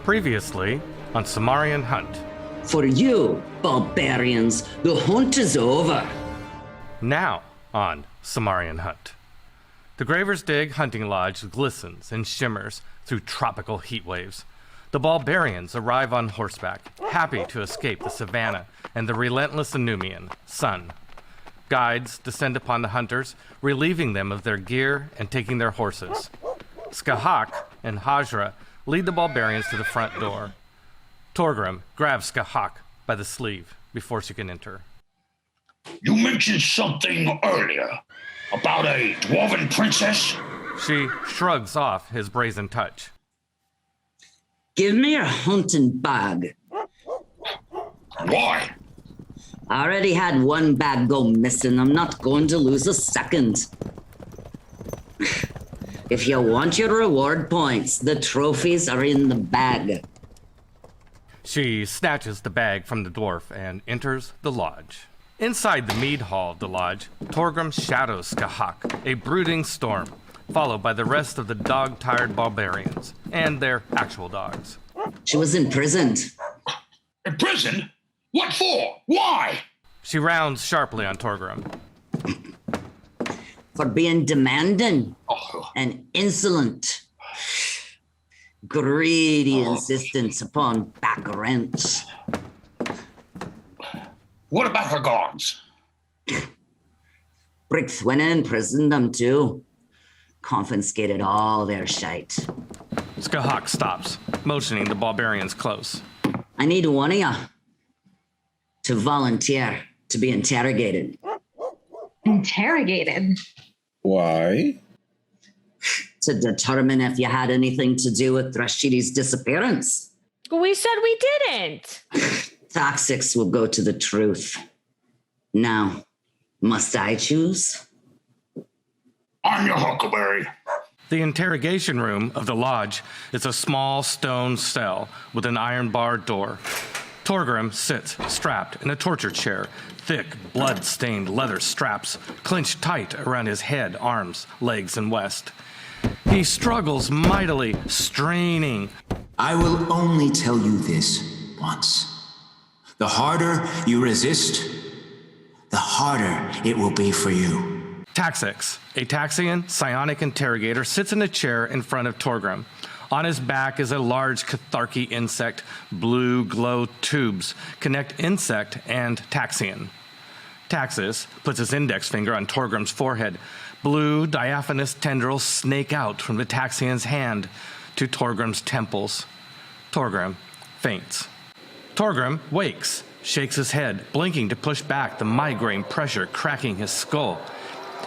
Previously on Somarrian Hunt. For you, barbarians, the hunt is over. Now on Somarrian Hunt. The Graver's Dig hunting lodge glistens and shimmers through tropical heat waves. The barbarians arrive on horseback, happy to escape the savannah and the relentless Anumian sun. Guides descend upon the hunters, relieving them of their gear and taking their horses. Skahak and Hajra lead the barbarians to the front door. Torgrim grabs Skahak by the sleeve before she can enter. You mentioned something earlier about a dwarven princess? She shrugs off his brazen touch. Give me your hunting bag. Why? I already had one bag go missing. I'm not going to lose a second. If you want your reward points, the trophies are in the bag. She snatches the bag from the dwarf and enters the lodge. Inside the mead hall of the lodge, Torgrim shadows Skahak, a brooding storm, followed by the rest of the dog-tired barbarians and their actual dogs. She was imprisoned. In prison? What for? Why? She rounds sharply on Torgrim. For being demanding and insolent. Greedy insistence upon back rent. What about her guards? Brigthwina imprisoned them too. Confiscated all their shite. Skahak stops, motioning the barbarians close. I need one of ya to volunteer to be interrogated. Interrogated? Why? To determine if you had anything to do with Rashid's disappearance. We said we didn't. Toxics will go to the truth. Now, must I choose? I'm your huckleberry. The interrogation room of the lodge is a small stone cell with an iron-barred door. Torgrim sits strapped in a torture chair, thick, blood-stained leather straps clenched tight around his head, arms, legs, and waist. He struggles mightily, straining. I will only tell you this once. The harder you resist, the harder it will be for you. Taxix, a Taxian psionic interrogator, sits in a chair in front of Torgrim. On his back is a large catharchy insect. Blue glow tubes connect insect and Taxian. Taxis puts his index finger on Torgrim's forehead. Blue diaphanous tendrils snake out from the Taxian's hand to Torgrim's temples. Torgrim faints. Torgrim wakes, shakes his head, blinking to push back the migraine pressure cracking his skull.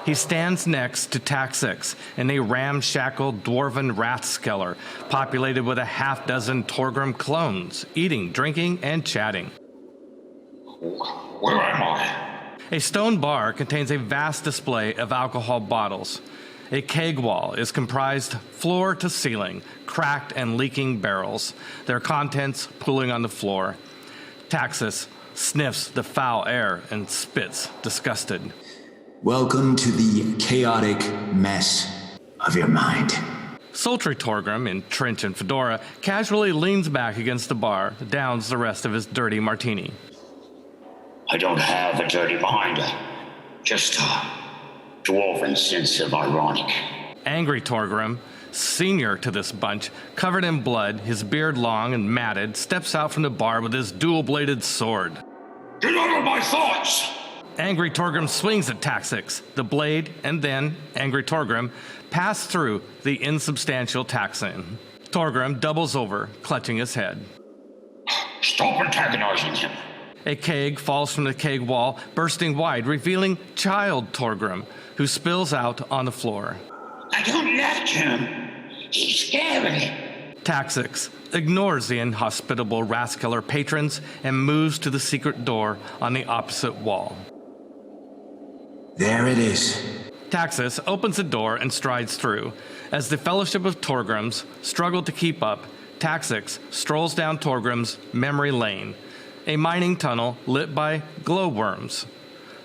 He stands next to Taxix in a ramshackle dwarven rathskeller populated with a half-dozen Torgrim clones, eating, drinking, and chatting. Where am I? A stone bar contains a vast display of alcohol bottles. A keg wall is comprised floor to ceiling, cracked and leaking barrels, their contents pooling on the floor. Taxis sniffs the foul air and spits, disgusted. Welcome to the chaotic mess of your mind. Sultry Torgrim, in trench and fedora, casually leans back against the bar, downs the rest of his dirty martini. I don't have a dirty mind. Just a dwarven sense of ironic. Angry Torgrim, senior to this bunch, covered in blood, his beard long and matted, steps out from the bar with his dual-bladed sword. Get out of my thoughts! Angry Torgrim swings at Taxix. The blade and then Angry Torgrim pass through the insubstantial Taxian. Torgrim doubles over, clutching his head. Stop antagonizing him. A keg falls from the keg wall, bursting wide, revealing child Torgrim, who spills out on the floor. I don't like him. He's scary. Taxix ignores the inhospitable Rathskeller patrons and moves to the secret door on the opposite wall. There it is. Taxis opens the door and strides through. As the Fellowship of Torgrims struggle to keep up, Taxix strolls down Torgrim's memory lane, a mining tunnel lit by glowworms.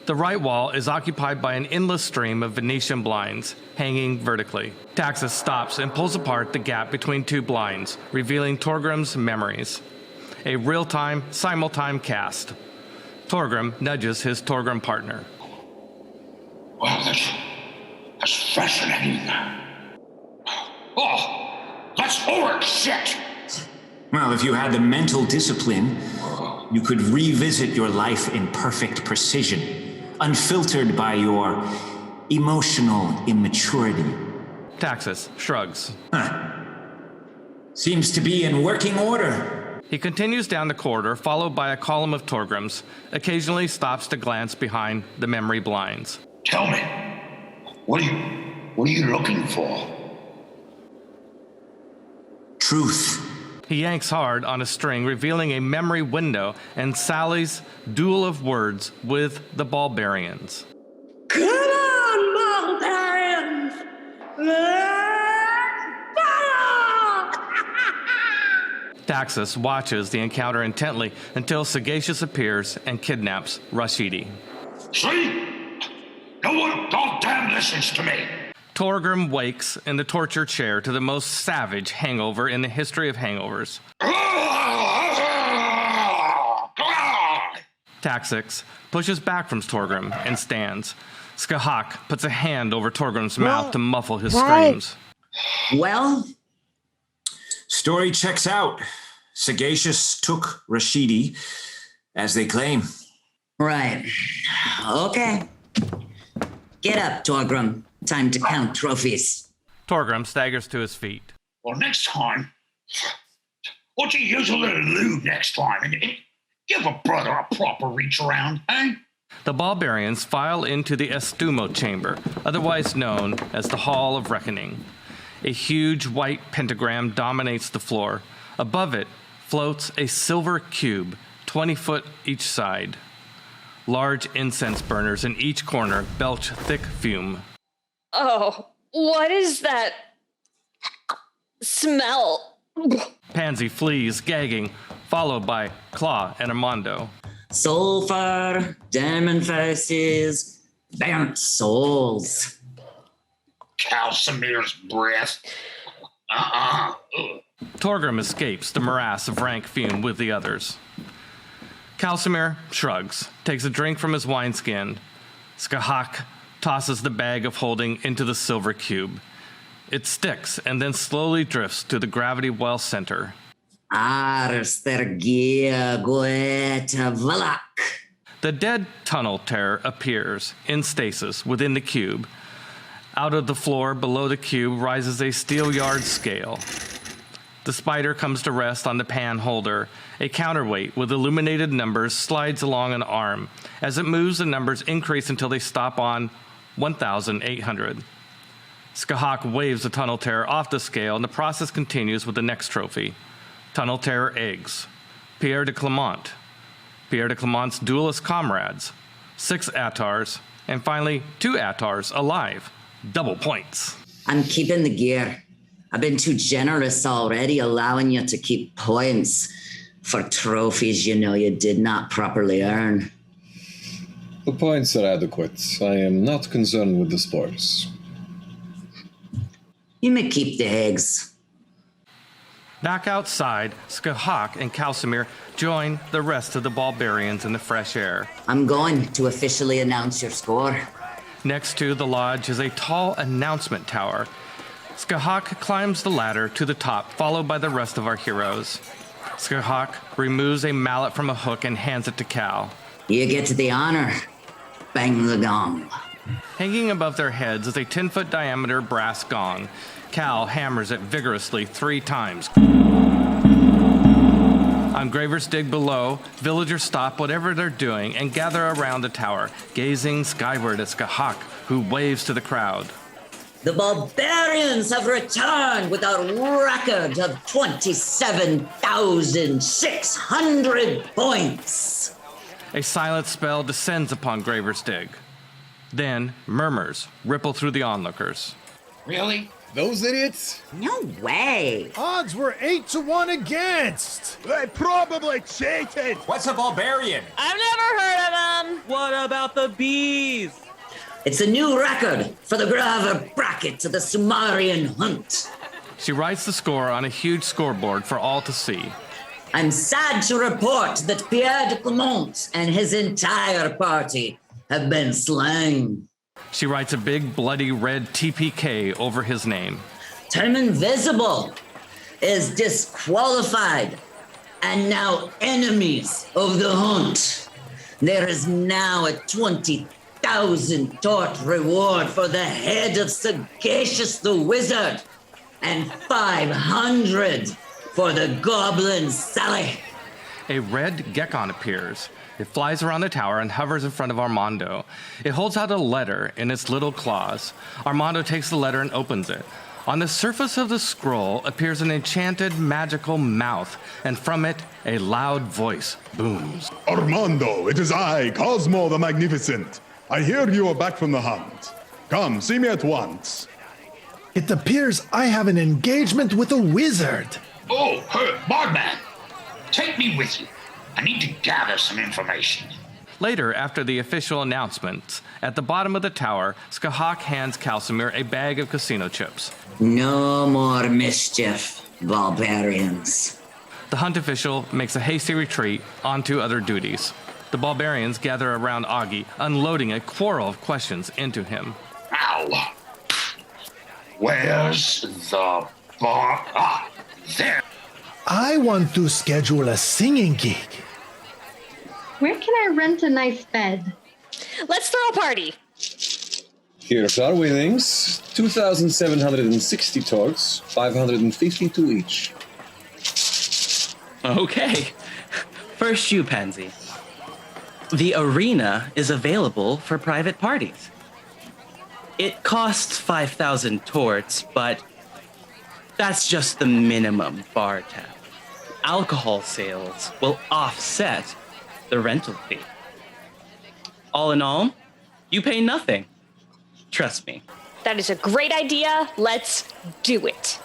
The right wall is occupied by an endless stream of Venetian blinds, hanging vertically. Taxis stops and pulls apart the gap between two blinds, revealing Torgrim's memories. A real-time, simultime cast. Torgrim nudges his Torgrim partner. Well, that's fascinating. Oh, that's horrid shit. Well, if you had the mental discipline, you could revisit your life in perfect precision, unfiltered by your emotional immaturity. Taxis shrugs. Seems to be in working order. He continues down the corridor, followed by a column of Torgrims, occasionally stops to glance behind the memory blinds. Tell me, what are you looking for? Truth. He yanks hard on a string, revealing a memory window and Sally's duel of words with the Bulgarians. Come on, Bulgarians! Let's battle! Taxis watches the encounter intently until Sagacious appears and kidnaps Rashidi. See? No one goddamn listens to me. Torgrim wakes in the torture chair to the most savage hangover in the history of hangovers. Taxix pushes back from Torgrim and stands. Skahak puts a hand over Torgrim's mouth to muffle his screams. Well? Story checks out. Sagacious took Rashidi, as they claim. Right. Okay. Get up, Torgrim. Time to count trophies. Torgrim staggers to his feet. Well, next time, won't you use a little lube next time and give a brother a proper reach around, eh? The Bulgarians file into the Estumo chamber, otherwise known as the Hall of Reckoning. A huge white pentagram dominates the floor. Above it floats a silver cube, 20 foot each side. Large incense burners in each corner belch thick fume. Oh, what is that smell? Pansy flees, gagging, followed by Claw and Armando. Sulfur, demon faces, burnt souls. Calcimir's breath. Torgrim escapes the morass of rank fume with the others. Calcimir shrugs, takes a drink from his wineskin. Skahak tosses the bag of holding into the silver cube. It sticks and then slowly drifts to the gravity well center. Arstergia Goeta Valak. The dead tunnel terror appears in stasis within the cube. Out of the floor below the cube rises a steel yard scale. The spider comes to rest on the pan holder. A counterweight with illuminated numbers slides along an arm. As it moves, the numbers increase until they stop on 1,800. Skahak waves the tunnel terror off the scale, and the process continues with the next trophy. Tunnel terror eggs. Pierre de Clement. Pierre de Clement's duelist comrades. 6 Atars, and finally 2 Atars alive. Double points. I'm keeping the gear. I've been too generous already, allowing you to keep points for trophies you know you did not properly earn. The points are adequate. I am not concerned with the spoils. You may keep the eggs. Back outside, Skahak and Calcimir join the rest of the Bulgarians in the fresh air. I'm going to officially announce your score. Next to the lodge is a tall announcement tower. Skahak climbs the ladder to the top, followed by the rest of our heroes. Skahak removes a mallet from a hook and hands it to Cal. You get the honor. Bang the gong. Hanging above their heads is a 10-foot diameter brass gong. Cal hammers it vigorously 3 times. On Graver's Dig below, villagers stop whatever they're doing and gather around the tower, gazing skyward at Skahak, who waves to the crowd. The barbarians have returned with a record of 27,600 points. A silent spell descends upon Graver's Dig. Then murmurs ripple through the onlookers. Really? Those idiots? No way. Odds were 8-1 against. They probably cheated. What's a barbarian? I've never heard of them. What a How about the bees? It's a new record for the Graver bracket to the Somarrian Hunt. She writes the score on a huge scoreboard for all to see. I'm sad to report that Pierre de Clement and his entire party have been slain. She writes a big bloody red TPK over his name. Term Invisible is disqualified and now enemies of the hunt. There is now a 20,000 tort reward for the head of Sagacious the Wizard and 500 for the Goblin Sally. A red geckon appears. It flies around the tower and hovers in front of Armando. It holds out a letter in its little claws. Armando takes the letter and opens it. On the surface of the scroll appears an enchanted magical mouth, and from it a loud voice booms. Armando, it is I, Cosmo the Magnificent. I hear you are back from the hunt. Come, see me at once. It appears I have an engagement with a wizard. Oh, Bardman, take me with you. I need to gather some information. Later, after the official announcements, at the bottom of the tower, Skahak hands Calcimir a bag of casino chips. No more mischief, barbarians. The hunt official makes a hasty retreat onto other duties. The barbarians gather around Augie, unloading a quarrel of questions into him. Ow. Where's the bar? Ah, there. I want to schedule a singing gig. Where can I rent a nice bed? Let's throw a party. Here's our winnings. 2,760 torts, 552 each. Okay. First you, Pansy. The arena is available for private parties. It costs 5,000 torts, but that's just the minimum bar tab. Alcohol sales will offset the rental fee. All in all, you pay nothing. Trust me. That is a great idea. Let's do it.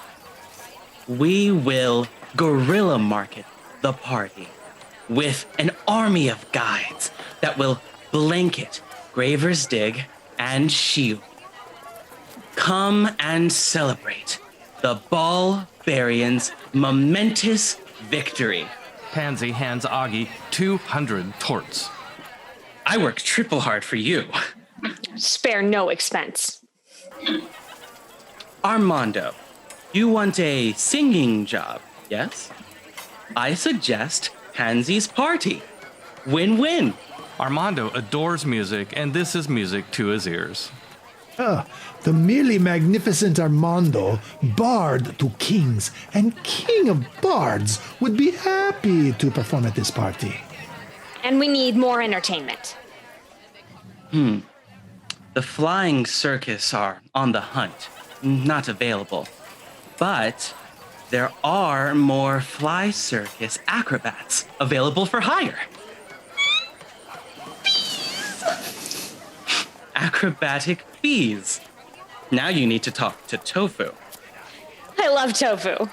We will guerrilla market the party with an army of guides that will blanket Graver's Dig and Shield. Come and celebrate the Barbarians' momentous victory. Pansy hands Augie 200 torts. I work triple hard for you. Spare no expense. Armando, you want a singing job, yes? I suggest Pansy's party. Win-win. Armando adores music, and this is music to his ears. The merely magnificent Armando, bard to kings and king of bards, would be happy to perform at this party. And we need more entertainment. The flying circus are on the hunt, not available. But there are more fly circus acrobats available for hire. Acrobatic bees. Now you need to talk to Tofu. I love Tofu.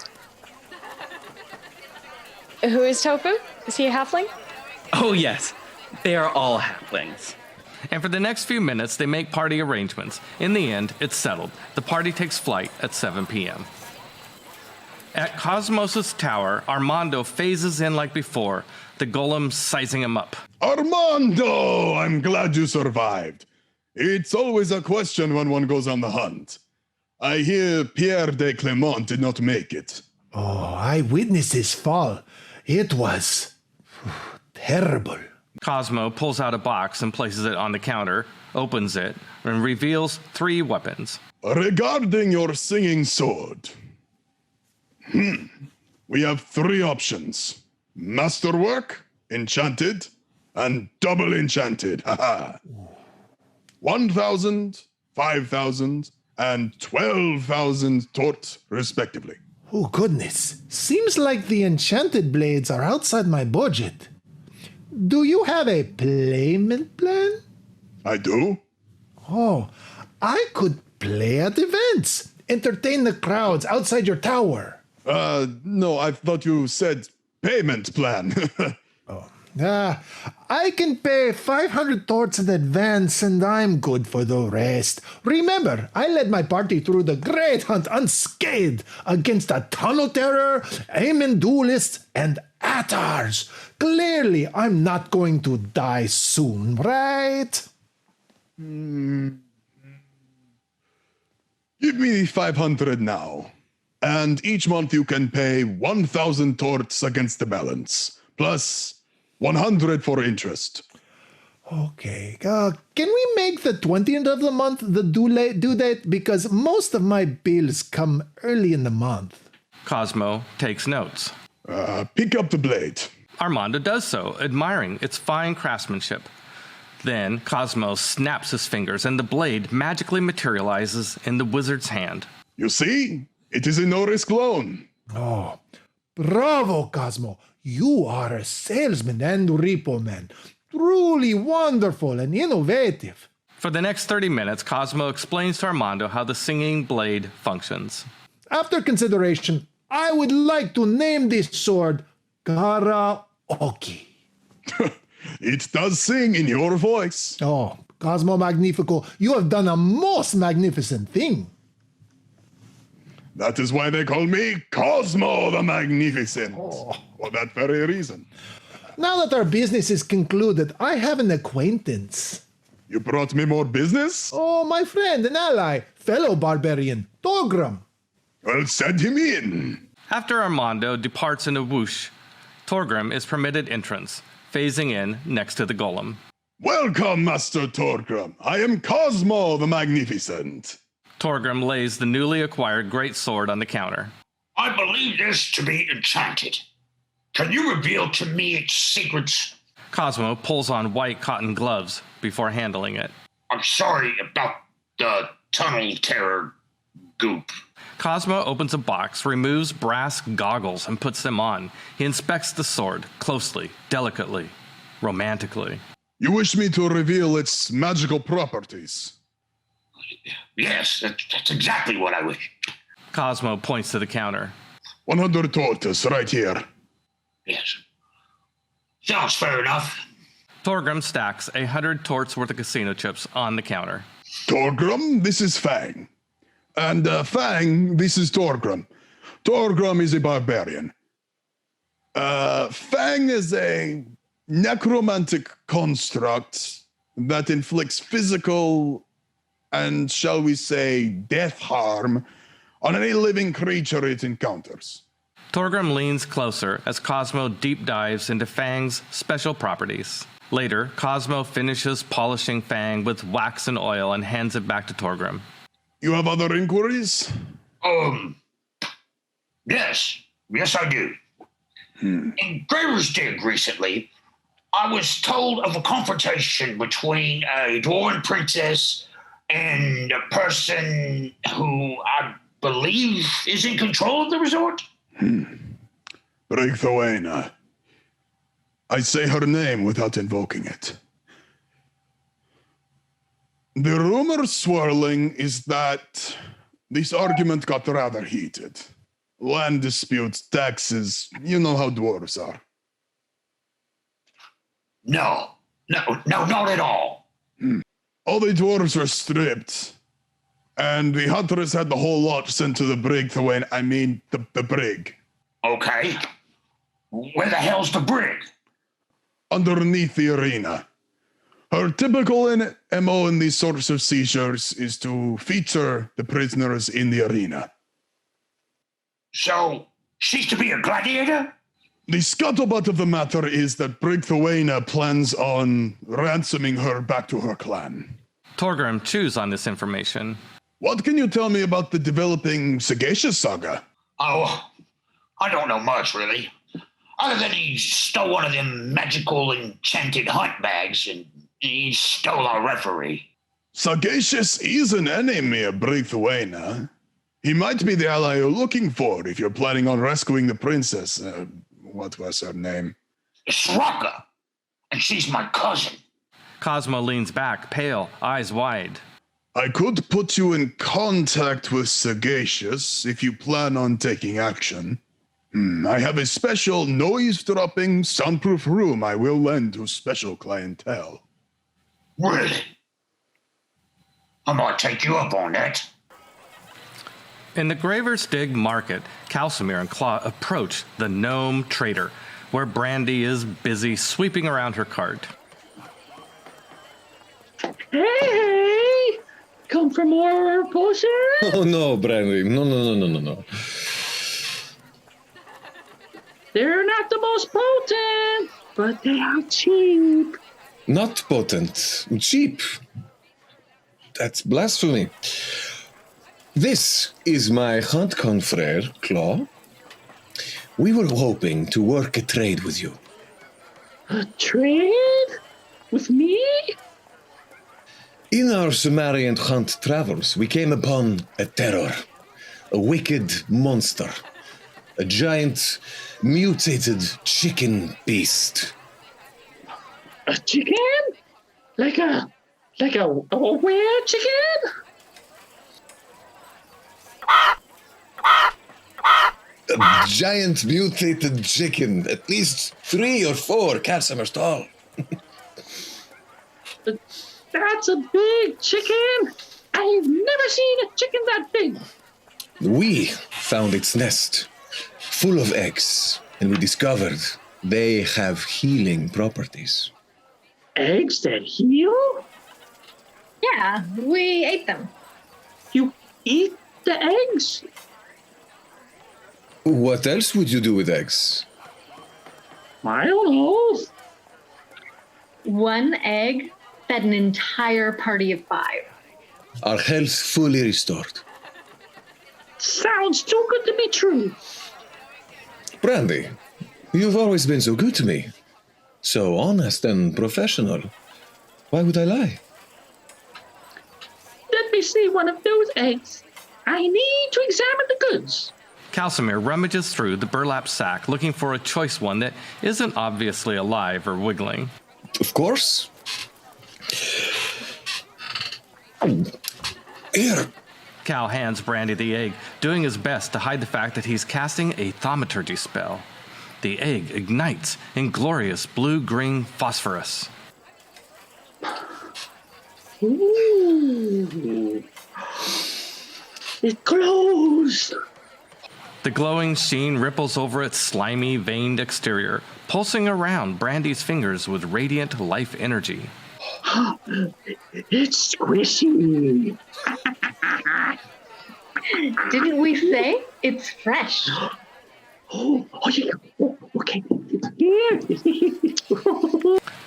Who is Tofu? Is he a halfling? Oh yes, they are all halflings. And for the next few minutes, they make party arrangements. In the end, it's settled. The party takes flight at 7 p.m. At Cosmos' tower, Armando phases in like before, the golem sizing him up. Armando, I'm glad you survived. It's always a question when one goes on the hunt. I hear Pierre de Clement did not make it. Oh, I witnessed his fall. It was terrible. Cosmo pulls out a box and places it on the counter, opens it, and reveals 3 weapons. Regarding your singing sword, we have 3 options. Masterwork, enchanted, and double enchanted. 1,000, 5,000, and 12,000 tort, respectively. Oh, goodness. Seems like the enchanted blades are outside my budget. Do you have a payment plan? I do. Oh, I could play at events, entertain the crowds outside your tower. No, I thought you said payment plan. I can pay 500 torts in advance and I'm good for the rest. Remember, I led my party through the great hunt unscathed against a tunnel terror, Aemon duelists, and Attars. Clearly, I'm not going to die soon, right? Give me 500 now. And each month you can pay 1,000 torts against the balance, plus 100 for interest. Okay. Can we make the 20th of the month the due date? Because most of my bills come early in the month. Cosmo takes notes. Pick up the blade. Armando does so, admiring its fine craftsmanship. Then Cosmo snaps his fingers and the blade magically materializes in the wizard's hand. You see? It is a no-risk loan. Oh, bravo, Cosmo. You are a salesman and repo man. Truly wonderful and innovative. For the next 30 minutes, Cosmo explains to Armando how the singing blade functions. After consideration, I would like to name this sword Karaoke. It does sing in your voice. Oh, Cosmo Magnifico, you have done a most magnificent thing. That is why they call me Cosmo the Magnificent. For that very reason. Now that our business is concluded, I have an acquaintance. You brought me more business? Oh, my friend and ally, fellow barbarian, Torgrim. Well, send him in. After Armando departs in a whoosh, Torgrim is permitted entrance, phasing in next to the golem. Welcome, Master Torgrim. I am Cosmo the Magnificent. Torgrim lays the newly acquired great sword on the counter. I believe this to be enchanted. Can you reveal to me its secrets? Cosmo pulls on white cotton gloves before handling it. I'm sorry about the tunnel terror goop. Cosmo opens a box, removes brass goggles, and puts them on. He inspects the sword closely, delicately, romantically. You wish me to reveal its magical properties? Yes, that's exactly what I wish. Cosmo points to the counter. 100 tortoise right here. Yes. Sounds fair enough. Torgrim stacks 100 torts worth of casino chips on the counter. Torgrim, this is Fang. And Fang, this is Torgrim. Torgrim is a barbarian. Fang is a necromantic construct that inflicts physical and, shall we say, death harm on any living creature it encounters. Torgrim leans closer as Cosmo deep dives into Fang's special properties. Later, Cosmo finishes polishing Fang with wax and oil and hands it back to Torgrim. You have other inquiries? Yes. Yes, I do. In Graver's Dig recently, I was told of a confrontation between a dwarven princess and a person who I believe is in control of the resort. Brigthoena. I say her name without invoking it. The rumor swirling is that this argument got rather heated. Land disputes, taxes, you know how dwarves are. No, not at all. All the dwarves were stripped, and the hunters had the whole lot sent to the brig the brig. Okay. Where the hell's the brig? Underneath the arena. Her typical MO in these sorts of seizures is to feature the prisoners in the arena. So, she's to be a gladiator? The scuttlebutt of the matter is that Brigthoena plans on ransoming her back to her clan. Torgrim chews on this information. What can you tell me about the developing Sagacious saga? Oh, I don't know much, really. Other than he stole one of them magical enchanted hunt bags and he stole our referee. Sagacious is an enemy of Brigthoena. He might be the ally you're looking for if you're planning on rescuing the princess. What was her name? Sraka. And she's my cousin. Cosmo leans back, pale, eyes wide. I could put you in contact with Sagacious if you plan on taking action. I have a special noise-dropping, soundproof room I will lend to special clientele. Really? I might take you up on that. In the Graver's Dig market, Calcimere and Claw approach the Gnome Trader, where Brandy is busy sweeping around her cart. Hey! Come for more potions? Oh no, Brandy. No. They're not the most potent, but they are cheap. Not potent. Cheap. That's blasphemy. This is my hunt confrere, Claw. We were hoping to work a trade with you. A trade? With me? In our Somarrian Hunt travels, we came upon a terror, a wicked monster, a giant mutated chicken beast. A chicken? Like a were chicken? A giant mutated chicken, at least 3 or 4 Calcimers tall. That's a big chicken. I've never seen a chicken that big. We found its nest, full of eggs, and we discovered they have healing properties. Eggs that heal? Yeah, we ate them. You eat the eggs? What else would you do with eggs? I don't know. One egg fed an entire party of 5. Our health fully restored. Sounds too good to be true. Brandy, you've always been so good to me. So honest and professional. Why would I lie? Let me see one of those eggs. I need to examine the goods. Calcimere rummages through the burlap sack looking for a choice one that isn't obviously alive or wiggling. Of course. Here. Cal hands Brandy the egg, doing his best to hide the fact that he's casting a thaumaturgy spell. The egg ignites in glorious blue-green phosphorus. Ooh. It glows. The glowing sheen ripples over its slimy, veined exterior, pulsing around Brandy's fingers with radiant life energy. It's squishy. Didn't we say it's fresh? Oh yeah. Oh, okay.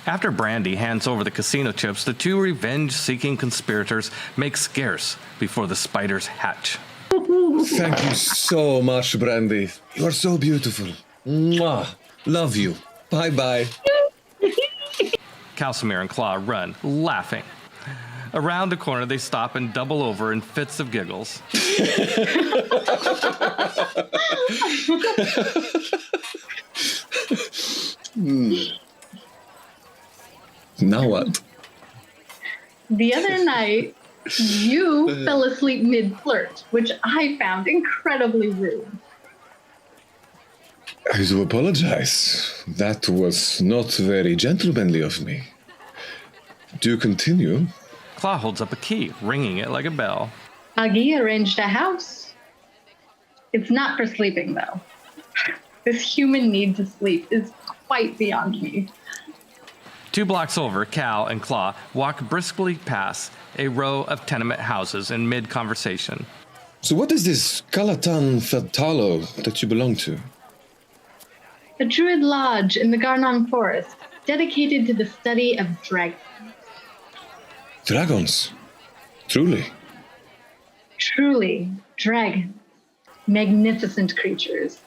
After Brandy hands over the casino chips, the 2 revenge-seeking conspirators make scarce before the spiders hatch. Thank you so much, Brandy. You are so beautiful. Mwah. Love you. Bye-bye. Calcimere and Claw run, laughing. Around the corner, they stop and double over in fits of giggles. Now what? The other night, you fell asleep mid-flirt, which I found incredibly rude. I do apologize. That was not very gentlemanly of me. Do continue. Claw holds up a key, ringing it like a bell. Agi arranged a house. It's not for sleeping, though. This human need to sleep is quite beyond me. 2 blocks over, Cal and Claw walk briskly past a row of tenement houses in mid-conversation. So what is this Kalatan Fatalo that you belong to? A druid lodge in the Garnon Forest, dedicated to the study of dragons. Dragons? Truly? Truly, dragons. Magnificent creatures.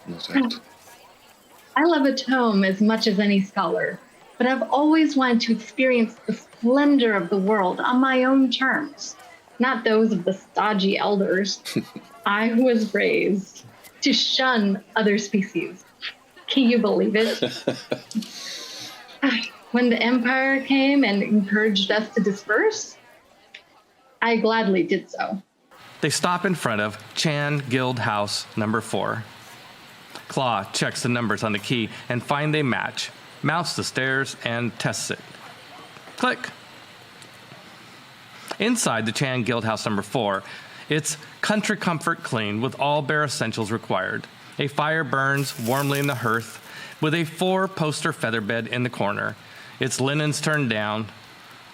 Not that. I love a tome as much as any scholar, but I've always wanted to experience the splendor of the world on my own terms, not those of the stodgy elders. I was raised to shun other species. Can you believe it? When the Empire came and encouraged us to disperse, I gladly did so. They stop in front of Chan Guild House number 4. Claw checks the numbers on the key and finds they match, mounts the stairs, and tests it. Click. Inside the Chan Guild House number 4, it's country comfort clean with all bare essentials required. A fire burns warmly in the hearth with a 4-poster feather bed in the corner, its linens turned down.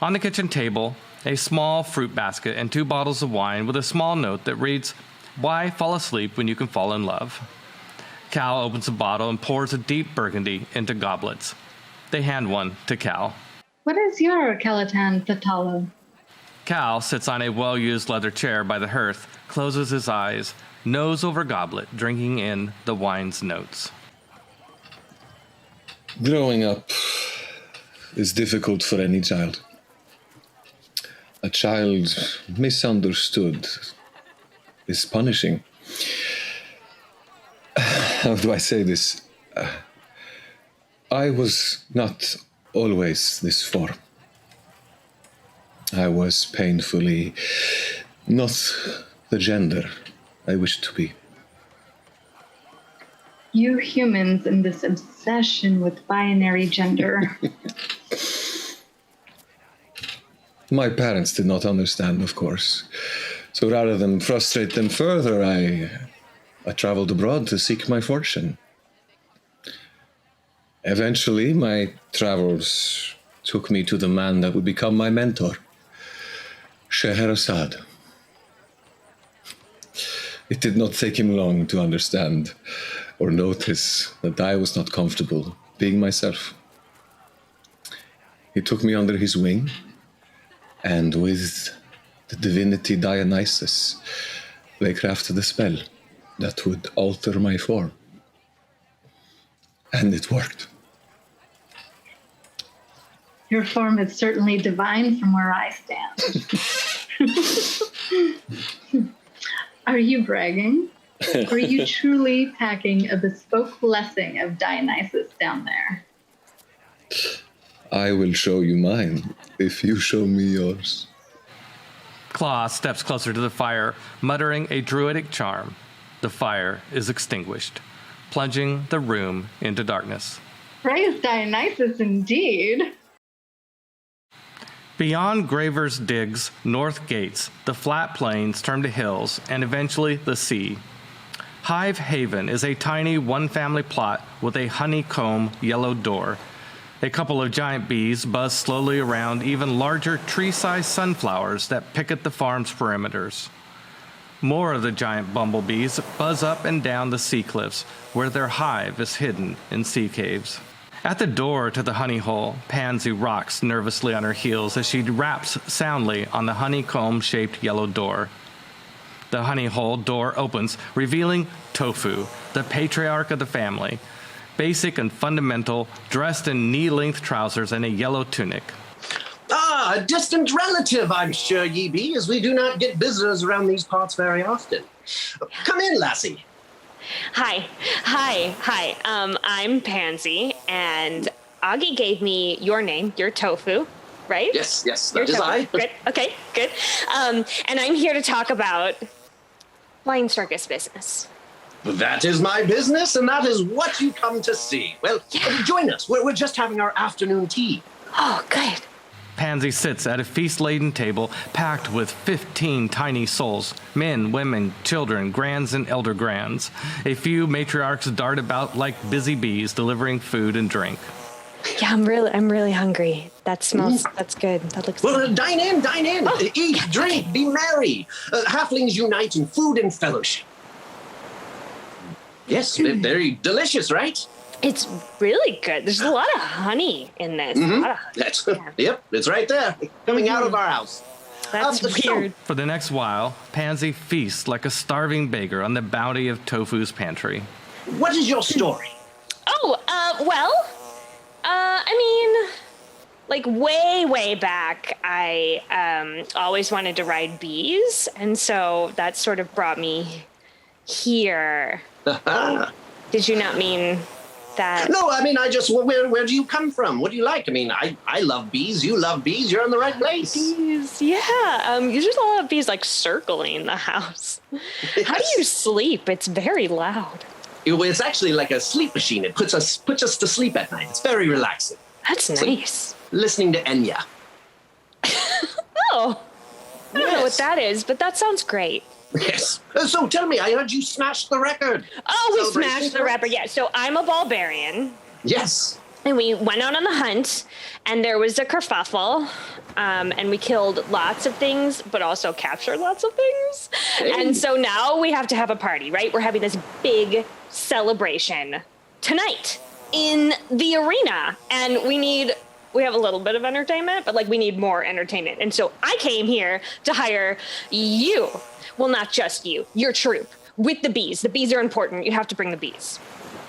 On the kitchen table, a small fruit basket and 2 bottles of wine with a small note that reads, "Why fall asleep when you can fall in love?" Cal opens a bottle and pours a deep burgundy into goblets. They hand one to Cal. What is your Kelatan Tatalo? Cal sits on a well-used leather chair by the hearth, closes his eyes, nose over goblet, drinking in the wine's notes. Growing up is difficult for any child. A child misunderstood is punishing. How do I say this? I was not always this form. I was painfully not the gender I wished to be. You humans and this obsession with binary gender. My parents did not understand, of course. So rather than frustrate them further, I traveled abroad to seek my fortune. Eventually, my travels took me to the man that would become my mentor, Scheherazade. It did not take him long to understand or notice that I was not comfortable being myself. He took me under his wing, and with the divinity Dionysus, they crafted a spell that would alter my form. And it worked. Your form is certainly divine from where I stand. Are you bragging? Or are you truly packing a bespoke blessing of Dionysus down there? I will show you mine if you show me yours. Claw steps closer to the fire, muttering a druidic charm. The fire is extinguished, plunging the room into darkness. Praise Dionysus indeed. Beyond Graver's Digs, north gates, the flat plains turn to hills, and eventually the sea. Hive Haven is a tiny one-family plot with a honeycomb yellow door. A couple of giant bees buzz slowly around even larger tree-sized sunflowers that picket the farm's perimeters. More of the giant bumblebees buzz up and down the sea cliffs, where their hive is hidden in sea caves. At the door to the honey hole, Pansy rocks nervously on her heels as she raps soundly on the honeycomb-shaped yellow door. The honey hole door opens, revealing Tofu, the patriarch of the family, basic and fundamental, dressed in knee-length trousers and a yellow tunic. Ah, a distant relative, I'm sure ye be, as we do not get visitors around these parts very often. Come in, lassie. Hi. I'm Pansy, and Augie gave me your name. You're Tofu, right? Yes, that is I. Good. Okay, good. And I'm here to talk about Flying Circus business. That is my business, and that is what you come to see. Well, join us. We're just having our afternoon tea. Oh, good. Pansy sits at a feast-laden table packed with 15 tiny souls, men, women, children, grands, and elder grands. A few matriarchs dart about like busy bees delivering food and drink. Yeah, I'm really hungry. That smells, that's good. That looks well, good. Dine in. Oh, eat, drink, be merry. Halflings unite in food and fellowship. Yes, very delicious, right? It's really good. There's a lot of honey in this. Yep, it's right there, coming out of our house. That's weird. For the next while, Pansy feasts like a starving beggar on the bounty of Tofu's pantry. What is your story? Like way back, I always wanted to ride bees, and so that sort of brought me here. Did you not mean that? No, I mean, where do you come from? What do you like? I mean, I love bees. You love bees. You're in the right place. Bees, yeah. There's just a lot of bees like circling the house. Yes. How do you sleep? It's very loud. It's actually like a sleep machine. It puts us to sleep at night. It's very relaxing. That's It's nice. like listening to Enya. Oh, I don't know what that is, but that sounds great. Yes. So tell me, I heard you smashed the record. Oh, we Celebration smashed the for it? record. Yeah, so I'm a barbarian. Yes. And we went out on the hunt, and there was a kerfuffle, and we killed lots of things, but also captured lots of things. Hey. And so now we have to have a party, right? We're having this big celebration tonight in the arena, and we have a little bit of entertainment, but like we need more entertainment. And so I came here to hire you. Well, not just you, your troop, with the bees. The bees are important. You have to bring the bees.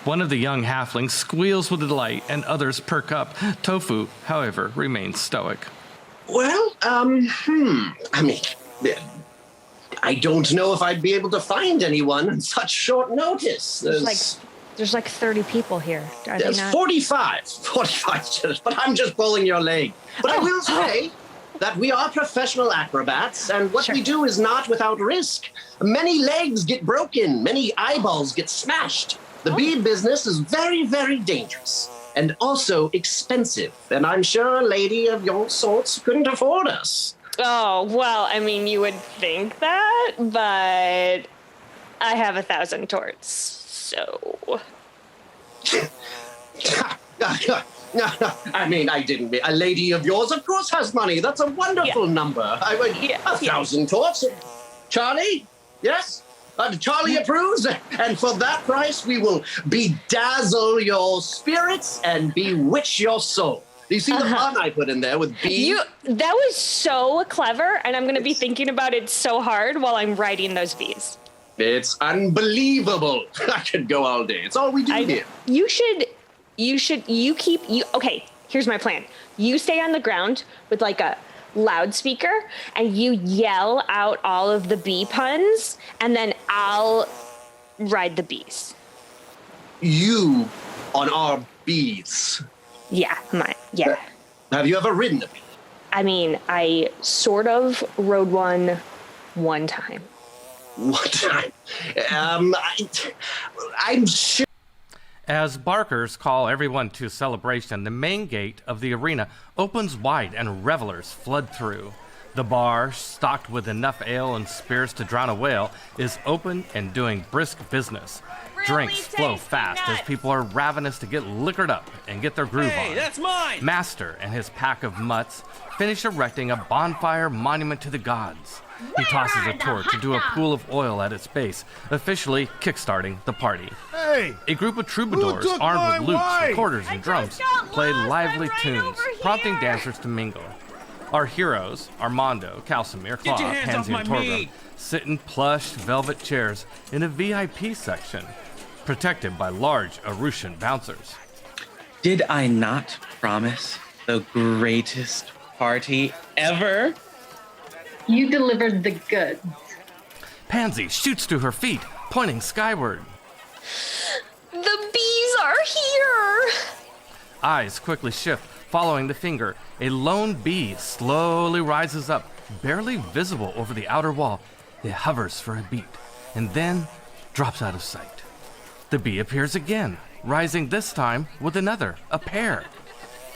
One of the young halflings squeals with delight, and others perk up. Tofu, however, remains stoic. Well, I mean, I don't know if I'd be able to find anyone on such short notice. There's like 30 people here. Are they There's not? 45, but I'm just pulling your leg. But I will say that we are professional acrobats, and what we do is not without risk. Many legs get broken, many eyeballs get smashed. The bee business is very, very dangerous and also expensive, and I'm sure a lady of your sorts couldn't afford us. Oh, well, I mean, you would think that, but I have 1,000 torts, so... I mean, I didn't mean... A lady of yours, of course, has money. That's a wonderful number. 1,000 torts. Charlie? Yes? Charlie approves, and for that price, we will bedazzle your spirits and bewitch your soul. Do you see the fun I put in there with bees? That was so clever, and I'm going to be thinking about it so hard while I'm writing those bees. It's unbelievable. I could go all day. It's all we do here. Okay, here's my plan. You stay on the ground with like a loudspeaker and you yell out all of the bee puns, and then I'll ride the bees. You on our bees? Yeah. Have you ever ridden a bee? I mean, I sort of rode one time. One time? I'm sure. As barkers call everyone to celebration, the main gate of the arena opens wide and revelers flood through. The bar, stocked with enough ale and spirits to drown a whale, is open and doing brisk business. Drinks flow fast as people are ravenous to get liquored up and get their groove on. That's mine! Master and his pack of mutts finish erecting a bonfire monument to the gods. He tosses a torch into a pool of oil at its base, officially kickstarting the party. Hey! A group of troubadours armed with lutes, recorders, and drums play lively tunes, prompting dancers to mingle. Our heroes, Armando, Calcimir, Claw, Pansy, and Torgrim, sit in plush velvet chairs in a VIP section, protected by large Arushan bouncers. Did I not promise the greatest party ever? You delivered the goods. Pansy shoots to her feet, pointing skyward. The bees are here! Eyes quickly shift, following the finger. A lone bee slowly rises up, barely visible over the outer wall. It hovers for a beat, and then drops out of sight. The bee appears again, rising this time with another, a pair.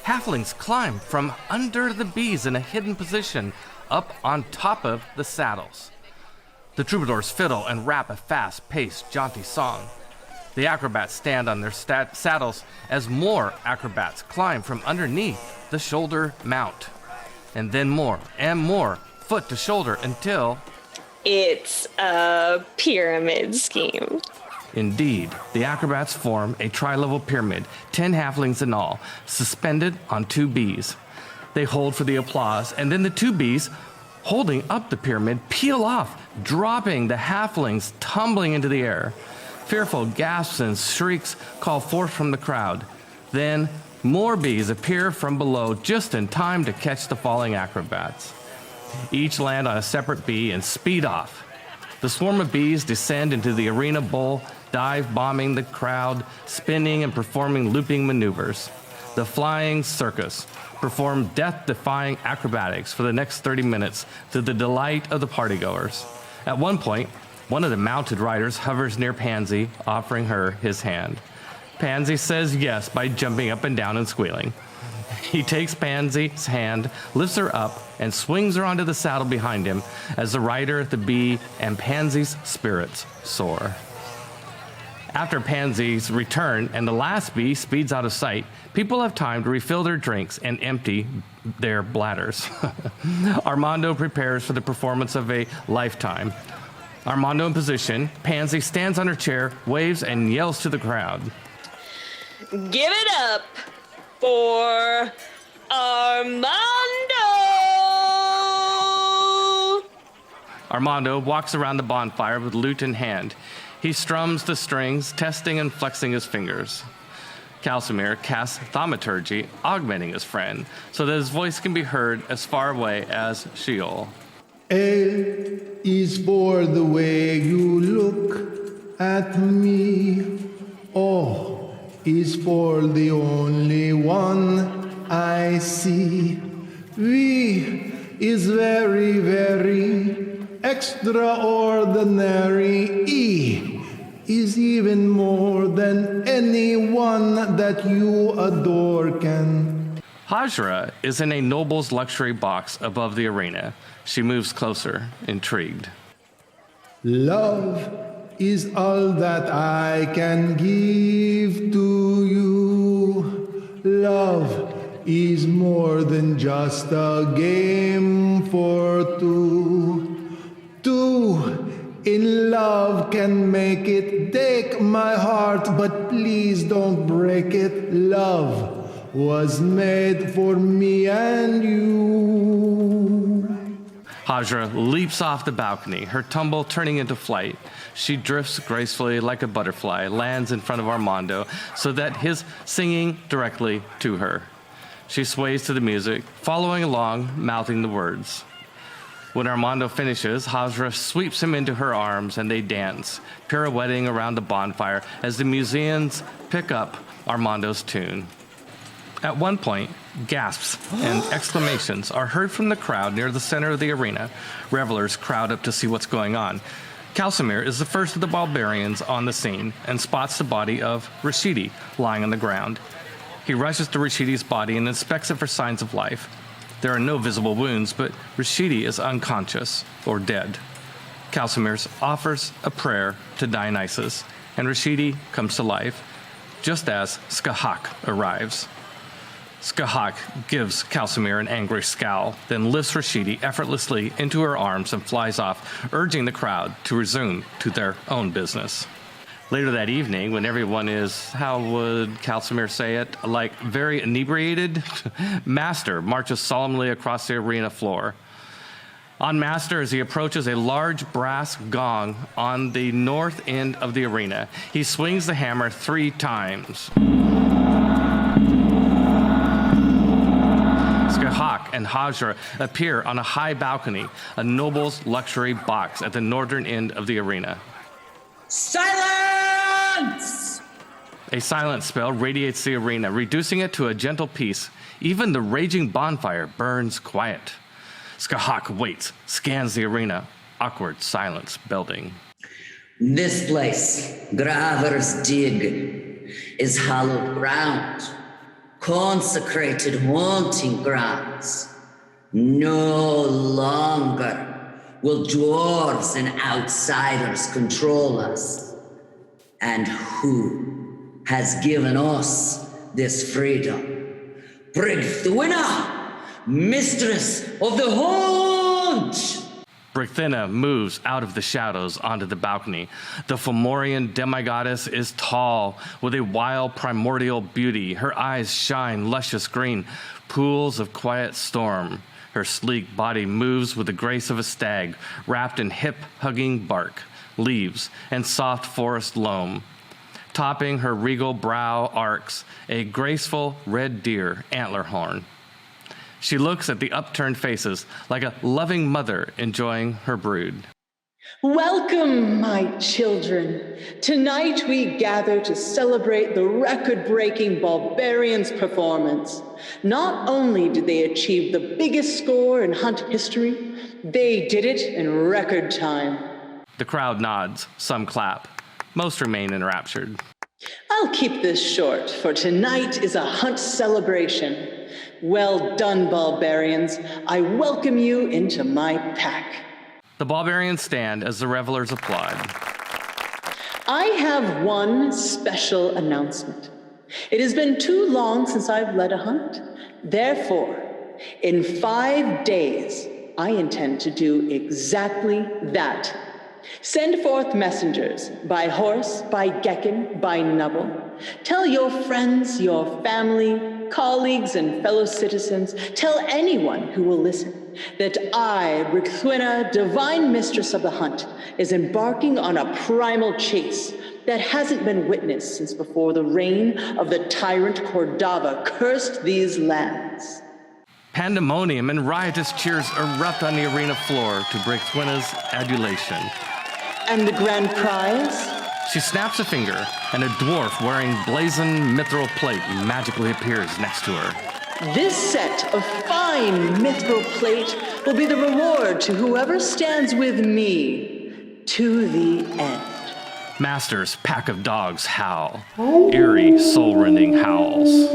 Halflings climb from under the bees in a hidden position, up on top of the saddles. The troubadours fiddle and rap a fast-paced, jaunty song. The acrobats stand on their saddles as more acrobats climb from underneath the shoulder mount. And then more and more, foot to shoulder, until... It's a pyramid scheme. Indeed, the acrobats form a tri-level pyramid, 10 halflings in all, suspended on 2 bees. They hold for the applause, and then the 2 bees, holding up the pyramid, peel off, dropping the halflings tumbling into the air. Fearful gasps and shrieks call forth from the crowd. Then, more bees appear from below just in time to catch the falling acrobats. Each land on a separate bee and speed off. The swarm of bees descend into the arena bowl, dive-bombing the crowd, spinning and performing looping maneuvers. The flying circus perform death-defying acrobatics for the next 30 minutes to the delight of the partygoers. At one point, One of the mounted riders hovers near Pansy, offering her his hand. Pansy says yes by jumping up and down and squealing. He takes Pansy's hand, lifts her up, and swings her onto the saddle behind him as the rider, the bee, and Pansy's spirits soar. After Pansy's return and the last bee speeds out of sight, people have time to refill their drinks and empty their bladders. Armando prepares for the performance of a lifetime. Armando in position, Pansy stands on her chair, waves, and yells to the crowd. Give it up for Armando! Armando walks around the bonfire with lute in hand. He strums the strings, testing and flexing his fingers. Calcimir casts thaumaturgy, augmenting his friend, so that his voice can be heard as far away as Sheol. A is for the way you look at me. O is for the only one I see. V is very, very extraordinary. E is even more than anyone that you adore can. Hajra is in a noble's luxury box above the arena. She moves closer, intrigued. Love is all that I can give to you. Love is more than just a game for two. Two in love can make it. Take my heart, but please don't break it. Love was made for me and you. Hajra leaps off the balcony, her tumble turning into flight. She drifts gracefully like a butterfly, lands in front of Armando so that his singing directly to her. She sways to the music, following along, mouthing the words. When Armando finishes, Hajra sweeps him into her arms and they dance, pirouetting around the bonfire as the musicians pick up Armando's tune. At one point, gasps and exclamations are heard from the crowd near the center of the arena. Revelers crowd up to see what's going on. Calcimir is the first of the barbarians on the scene and spots the body of Rashidi lying on the ground. He rushes to Rashidi's body and inspects it for signs of life. There are no visible wounds, but Rashidi is unconscious or dead. Calcimir offers a prayer to Dionysus, and Rashidi comes to life, just as Skahak arrives. Skahak gives Calcimir an angry scowl, then lifts Rashidi effortlessly into her arms and flies off, urging the crowd to resume to their own business. Later that evening, when everyone is, how would Calcimir say it, like very inebriated, Master marches solemnly across the arena floor. On Master, as he approaches a large brass gong on the north end of the arena, he swings the hammer 3 times. Skahak and Hajra appear on a high balcony, a noble's luxury box at the northern end of the arena. Silence! A silent spell radiates the arena, reducing it to a gentle peace. Even the raging bonfire burns quiet. Skahak waits, scans the arena. Awkward silence building. This place, Graver's Dig, is hallowed ground, consecrated haunting grounds. No longer will dwarves and outsiders control us? And who has given us this freedom? Brigthwina, mistress of the haunt! Brigthina moves out of the shadows onto the balcony. The Fomorian demigoddess is tall, with a wild primordial beauty. Her eyes shine luscious green, pools of quiet storm. Her sleek body moves with the grace of a stag, wrapped in hip-hugging bark, leaves, and soft forest loam. Topping her regal brow arcs a graceful red deer antler horn. She looks at the upturned faces like a loving mother enjoying her brood. Welcome, my children. Tonight we gather to celebrate the record-breaking Barbarians' performance. Not only did they achieve the biggest score in Hunt history, they did it in record time. The crowd nods, some clap. Most remain enraptured. I'll keep this short, for tonight is a hunt celebration. Well done, barbarians. I welcome you into my pack. The barbarians stand as the revelers applaud. I have one special announcement. It has been too long since I've led a hunt. Therefore, in 5 days, I intend to do exactly that. Send forth messengers, by horse, by Gekken, by Nubble. Tell your friends, your family, colleagues, and fellow citizens, tell anyone who will listen, that I, Bricthwina, divine mistress of the hunt, is embarking on a primal chase that hasn't been witnessed since before the reign of the tyrant Cordava cursed these lands. Pandemonium and riotous cheers erupt on the arena floor to Bricthwina's adulation. And the grand prize? She snaps a finger, and a dwarf wearing blazoned mithril plate magically appears next to her. This set of fine mithril plate will be the reward to whoever stands with me to the end. Master's pack of dogs howl. Eerie, soul-rending howls.